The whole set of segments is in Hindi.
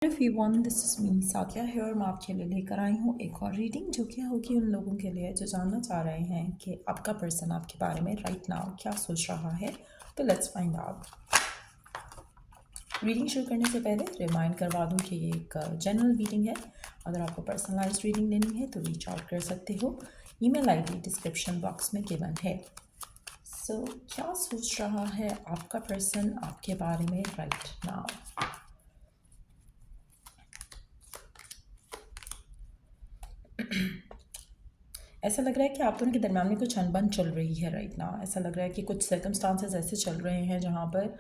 Everyone, this is me Saikia है और मैं आपके लिए लेकर आई हूँ एक और रीडिंग जो कि होगी उन लोगों के लिए जो जानना चाह रहे हैं कि आपका पर्सन आपके बारे में राइट नाउ क्या सोच रहा है। तो लेट्स फाइंड आउट। रीडिंग शुरू करने से पहले रिमाइंड करवा दूँ कि ये एक जनरल रीडिंग है। अगर आपको पर्सनलाइज्ड रीडिंग लेनी है तो रीच आउट कर सकते हो। ईमेल आईडी डिस्क्रिप्शन बॉक्स में गिवन है। सो क्या सोच रहा है आपका पर्सन आपके बारे में राइट नाउ? ऐसा लग रहा है कि आप दोनों के दरम्यान में कुछ अनबन चल रही है राइट नाउ। ऐसा लग रहा है कि कुछ सर्कमस्टांसेस ऐसे चल रहे हैं जहाँ पर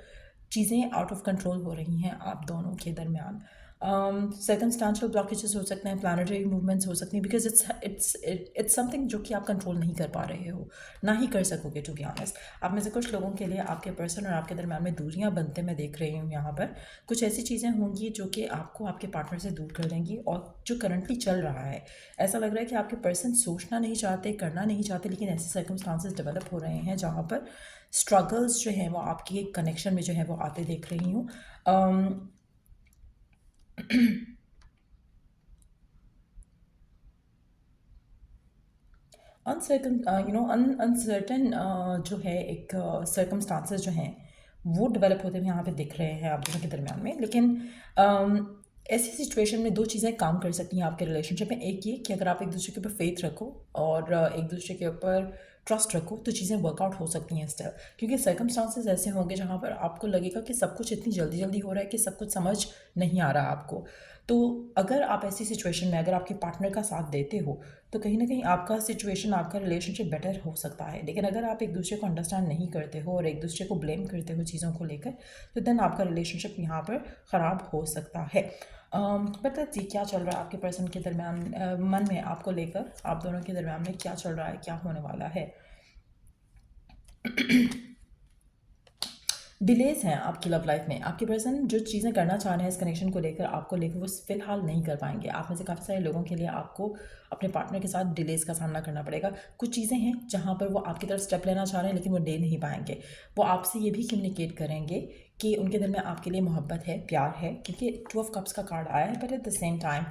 चीज़ें आउट ऑफ कंट्रोल हो रही हैं आप दोनों के दरमियान। सर्कमस्टांशियल ब्लॉकेजेस हो सकते हैं, प्लानिटरी मूवमेंट्स हो सकती हैं, बिकॉज इट्स समथिंग जो कि आप कंट्रोल नहीं कर पा रहे हो, ना ही कर सकोगे टू बी ऑनेस्ट। आप में से कुछ लोगों के लिए आपके पर्सन और आपके दरम्यान में दूरियां बनते मैं देख रही हूँ। यहाँ पर कुछ ऐसी चीज़ें होंगी जो कि आपको आपके पार्टनर से दूर कर देंगी और जो करंटली चल रहा है, ऐसा लग रहा है कि आपके पर्सन सोचना नहीं चाहते, करना नहीं चाहते, लेकिन ऐसे सर्कमस्टांसेस डेवलप हो रहे हैं जहाँ पर स्ट्रगल्स जो हैं वो आपकी एक कनेक्शन में जो है वो आते देख रही हूँ। अनसर्टन जो है एक सर्कमस्टांसेस जो हैं वो डेवलप होते हुए यहाँ पे दिख रहे हैं आप दोनों के दरमियान में। लेकिन ऐसी सिचुएशन में दो चीज़ें काम कर सकती हैं आपके रिलेशनशिप में। एक ये कि अगर आप एक दूसरे के ऊपर फेथ रखो और एक दूसरे के ऊपर ट्रस्ट रखो तो चीज़ें वर्कआउट हो सकती हैं स्टिल, क्योंकि सर्कमस्टांसेस ऐसे होंगे जहाँ पर आपको लगेगा कि सब कुछ इतनी जल्दी जल्दी हो रहा है कि सब कुछ समझ नहीं आ रहा आपको। तो अगर आप ऐसी सिचुएशन में अगर आपके पार्टनर का साथ देते हो तो कहीं ना कहीं आपका सिचुएशन, आपका रिलेशनशिप बेटर हो सकता है। लेकिन अगर आप एक दूसरे को अंडरस्टैंड नहीं करते हो और एक दूसरे को ब्लेम करते हो चीज़ों को लेकर, तो देन आपका रिलेशनशिप यहाँ पर ख़राब हो सकता है। बता जी क्या चल रहा है आपके पर्सन के दरमियान, मन में आपको लेकर आप दोनों के दरमियान में क्या चल रहा है, क्या होने वाला है? डिलेज हैं आपकी लव लाइफ में। आपके पर्सन जो चीज़ें करना चाह रहे हैं इस कनेक्शन को लेकर, आपको लेकर, वो फ़िलहाल नहीं कर पाएंगे। आप में से काफ़ी सारे लोगों के लिए आपको अपने पार्टनर के साथ डिलेज का सामना करना पड़ेगा। कुछ चीज़ें हैं जहाँ पर वो आपकी तरफ स्टेप लेना चाह रहे हैं लेकिन वो ले नहीं पाएंगे। वो आपसे ये भी कम्युनिकेट करेंगे कि उनके दिल में आपके लिए मोहब्बत है, प्यार है, क्योंकि 2 ऑफ कप्स का कार्ड आया है। But at the same time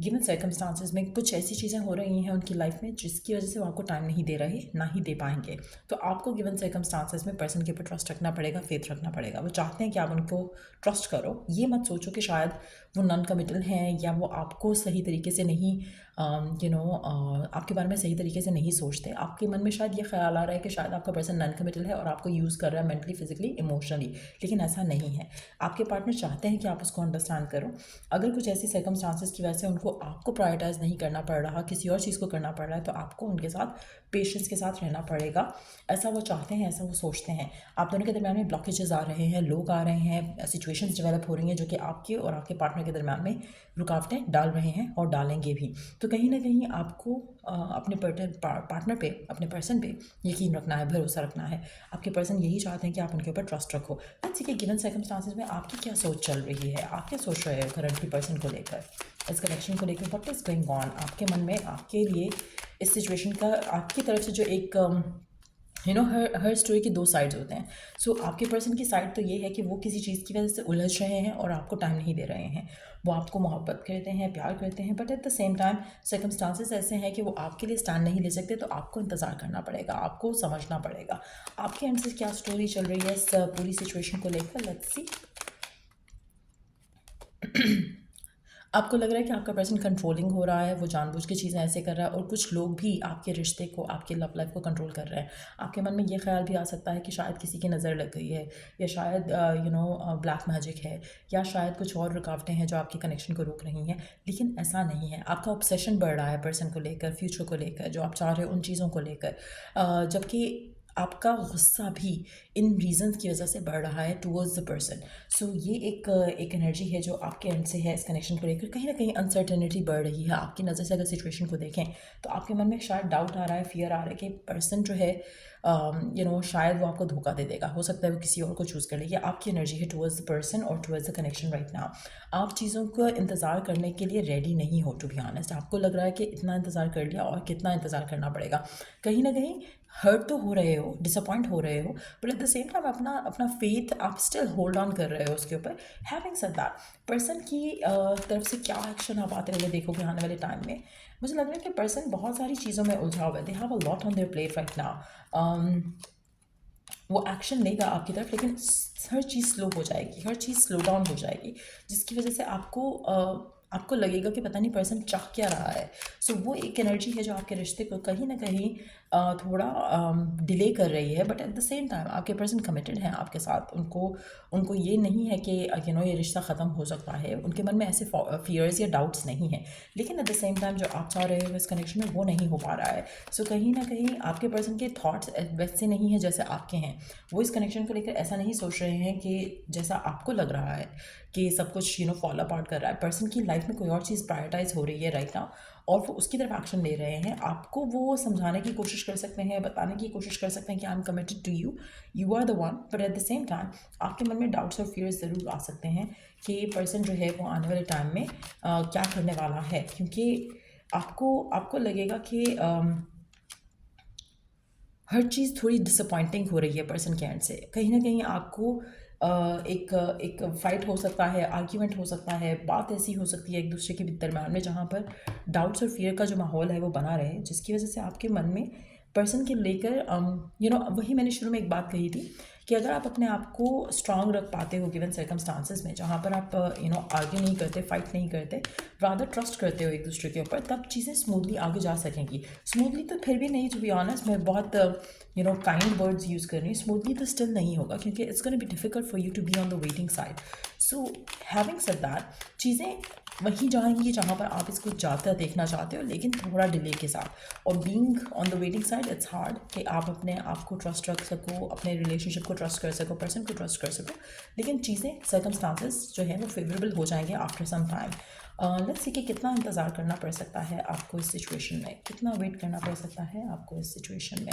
given circumstances में कुछ ऐसी चीज़ें हो रही हैं उनकी लाइफ में जिसकी वजह से वो आपको टाइम नहीं दे रहे, ना ही दे पाएंगे। तो आपको गिवन सर्कमस्टांसेस में पर्सन के ऊपर ट्रस्ट रखना पड़ेगा, फेथ रखना पड़ेगा। वो चाहते हैं कि आप उनको ट्रस्ट करो। ये मत सोचो कि शायद वो नॉन कमिटल हैं या वो आपको सही तरीके से नहीं आपके बारे में सही तरीके से नहीं सोचते। आपके मन में शायद ये ख्याल आ रहा है कि शायद आपका पर्सन नॉन कमिटल है और आपको यूज़ कर रहा है मेंटली, फिजिकली, इमोशनली, लेकिन ऐसा नहीं है। आपके पार्टनर चाहते हैं कि आप उसको अंडरस्टैंड करो। अगर कुछ ऐसी सर्कमस्टांसेस की वजह से उनको आपको प्रायोरिटाइज नहीं करना पड़ रहा, किसी और चीज़ को करना पड़ रहा है, तो आपको उनके साथ पेशेंस के साथ रहना पड़ेगा। ऐसा वो चाहते हैं, ऐसा वो सोचते हैं। आप दोनों के दरमियान में ब्लॉकेजेस आ रहे हैं, लोग आ रहे हैं, सिचुएशंस डेवलप हो रही हैं जो कि आपके और आपके पार्टनर के दरमियान में रुकावटें डाल रहे हैं और डालेंगे भी। तो कहीं ना कहीं आपको अपने पार्टनर पे, अपने पर्सन पे यकीन रखना है, भरोसा रखना है। आपके पर्सन यही चाहते हैं कि आप उनके ऊपर ट्रस्ट रखो। लेट्स सी कि गिवन सर्कमस्टांसेस में आपकी क्या सोच चल रही है, आप क्या सोच रहे हो करंटली पर्सन को लेकर, इस कनेक्शन को लेकर। व्हाट इज़ गोइंग ऑन आपके मन में, आपके लिए इस सिचुएशन का आपकी तरफ से जो एक हर स्टोरी के दो साइड्स होते हैं। सो आपके पर्सन की साइड तो ये है कि वो किसी चीज़ की वजह से उलझ रहे हैं और आपको टाइम नहीं दे रहे हैं। वो आपको मोहब्बत करते हैं, प्यार करते हैं, but at the same time circumstances ऐसे हैं कि वो आपके लिए स्टैंड नहीं ले सकते। तो आपको इंतज़ार करना पड़ेगा, आपको समझना पड़ेगा आपके एंड से क्या स्टोरी चल रही है इस पूरी सिचुएशन को लेकर। Let's see. आपको लग रहा है कि आपका पर्सन कंट्रोलिंग हो रहा है, वो जानबूझ के चीज़ें ऐसे कर रहा है, और कुछ लोग भी आपके रिश्ते को, आपके लव लाइफ को कंट्रोल कर रहे हैं। आपके मन में ये ख्याल भी आ सकता है कि शायद किसी की नज़र लग गई है, या शायद ब्लैक मैजिक है, या शायद कुछ और रुकावटें हैं जो आपके कनेक्शन को रोक रही हैं। लेकिन ऐसा नहीं है। आपका ऑब्सेशन बढ़ रहा है पर्सन को लेकर, फ्यूचर को लेकर, जो आप चाह रहे हो उन चीज़ों को लेकर, जबकि आपका गुस्सा भी इन रीजंस की वजह से बढ़ रहा है टूवर्ड्स द पर्सन। सो ये एक एनर्जी है जो आपके एंड से है इस कनेक्शन को लेकर। कहीं ना कहीं अनसर्टेनिटी बढ़ रही है। आपकी नज़र से अगर सिचुएशन को देखें तो आपके मन में शायद डाउट आ रहा है, फियर आ रहा है कि पर्सन जो है शायद वो आपको धोखा दे देगा। हो सकता है वो किसी और को चूज़ कर ले। ये आपकी एनर्जी है टूवर्ड्स द पर्सन और towards the connection right now. आप चीज़ों को इंतज़ार करने के लिए रेडी नहीं हो टू बी ऑनेस्ट। आपको लग रहा है कि इतना इंतज़ार कर लिया और कितना इंतज़ार करना पड़ेगा। कहीं ना कहीं हर्ट तो हो रहे हो, डिसअपॉइंट हो रहे हो, but at the same time अपना अपना फेथ आप स्टिल होल्ड ऑन कर रहे हो उसके ऊपर। हैविंग सेड दैट, पर्सन की तरफ से क्या एक्शन आप आते हुए देखोगे आने वाले टाइम में, मुझे लग रहा है कि पर्सन बहुत सारी चीज़ों में उलझा हुआ है। They have a lot on their plate right now. वो एक्शन लेगा आपकी तरफ, लेकिन हर चीज़ स्लो हो जाएगी, हर चीज़ स्लो डाउन हो जाएगी, जिसकी वजह से आपको लगेगा कि पता नहीं पर्सन चाह क्या रहा है। सो वो एक एनर्जी है जो आपके रिश्ते को कहीं ना कहीं थोड़ा डिले कर रही है, but at the same time आपके पर्सन कमिटेड हैं आपके साथ। उनको उनको ये नहीं है कि ये रिश्ता ख़त्म हो सकता है, उनके मन में ऐसे फियर्स या डाउट्स नहीं हैं, लेकिन एट द सेम टाइम जो आप चाह रहे हो इस कनेक्शन में वो नहीं हो पा रहा है। सो कहीं ना कहीं आपके पर्सन के थॉट्स वैसे नहीं है जैसे आपके हैं। वो इस कनेक्शन को लेकर ऐसा नहीं सोच रहे हैं कि जैसा आपको लग रहा है कि सब कुछ फॉलो अपार्ट कर रहा है। पर्सन की लाइफ में कोई और चीज़ प्रायोरिटाइज हो रही है राइट नाउ, और वो उसकी तरफ एक्शन ले रहे हैं। आपको वो समझाने की कोशिश कर सकते हैं, बताने की कोशिश कर सकते हैं कि I am committed to you, you are the one, but at the same time आपके मन में डाउट्स और फियर्स ज़रूर आ सकते हैं कि पर्सन जो है वो आने वाले टाइम में क्या करने वाला है, क्योंकि आपको आपको लगेगा कि हर चीज़ थोड़ी डिसअपॉइंटिंग हो रही है पर्सन के एंड से। कहीं ना कहीं आपको एक एक फाइट हो सकता है, आर्ग्यूमेंट हो सकता है, बात ऐसी हो सकती है एक दूसरे के दरम्यान में जहाँ पर डाउट्स और फियर का जो माहौल है वो बना रहे, जिसकी वजह से आपके मन में पर्सन के लेकर वही मैंने शुरू में एक बात कही थी कि अगर आप अपने आप को स्ट्रांग रख पाते हो गिवन सर्कमस्टांसेस में, जहाँ पर आप आर्ग्यू नहीं करते, फाइट नहीं करते, रादर ट्रस्ट करते हो एक दूसरे के ऊपर, तब चीज़ें स्मूथली आगे जा सकेंगी। स्मूथली तो फिर भी नहीं, टू बी ऑनेस्ट, मैं बहुत काइंड वर्ड्स यूज़ कर रही हूँ, स्मूथली तो स्टिल नहीं होगा, क्योंकि it's gonna be difficult for you to be on the waiting side. So having said that, चीज़ें वहीं जाएंगी जहाँ पर आप इसको जाता देखना चाहते हो, लेकिन थोड़ा डिले के साथ। और being on the waiting side it's hard कि आप अपने आप को ट्रस्ट रख सको, अपने रिलेशनशिप को ट्रस्ट कर सको, पर्सन को ट्रस्ट कर सको, लेकिन चीज़ें सर्कमस्टांसेस जो है वो फेवरेबल हो जाएंगे after some time. Let's see कि कितना इंतज़ार करना पड़ सकता है आपको इस सिचुएशन में, कितना वेट करना पड़ सकता है आपको इस सिचुएशन में।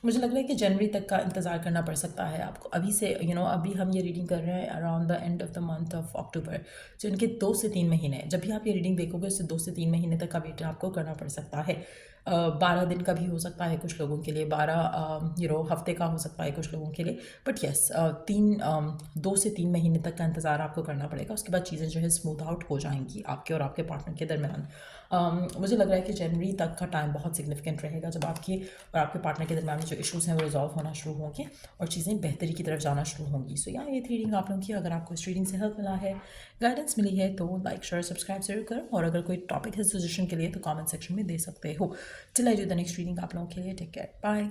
मुझे लग रहा है कि जनवरी तक का इंतज़ार करना पड़ सकता है आपको। अभी से अभी हम ये रीडिंग कर रहे हैं around the end of the month of October, जो इनके 2 से 3 महीने, जब भी आप ये रीडिंग देखोगे उससे 2 से 3 महीने तक का वेट आपको करना पड़ सकता है। 12 दिन का भी हो सकता है कुछ लोगों के लिए, 12 हफ्ते का हो सकता है कुछ लोगों के लिए, बट येस 2 से 3 महीने तक का इंतज़ार आपको करना पड़ेगा। उसके बाद चीज़ें जो है स्मूथ आउट हो जाएंगी आपके और आपके पार्टनर के दरमियान। मुझे लग रहा है कि जनवरी तक का टाइम बहुत सिग्निफिकेंट रहेगा, जब आपके और आपके पार्टनर के दरमियान में जो इश्यूज़ हैं वो रिजॉल्व होना शुरू होंगे और चीज़ें बेहतरी की तरफ जाना शुरू होंगी। सो यहाँ ये थी रीडिंग आप लोगों की। अगर आपको इस रीडिंग से हेल्प मिला है, गाइडेंस मिली है, तो लाइक शेयर सब्सक्राइब जरूर करो, और अगर कोई टॉपिक है सजेशन के लिए तो कमेंट सेक्शन में दे सकते हो। Till I do the next reading आप लोगों के लिए, टेक केयर, बाय।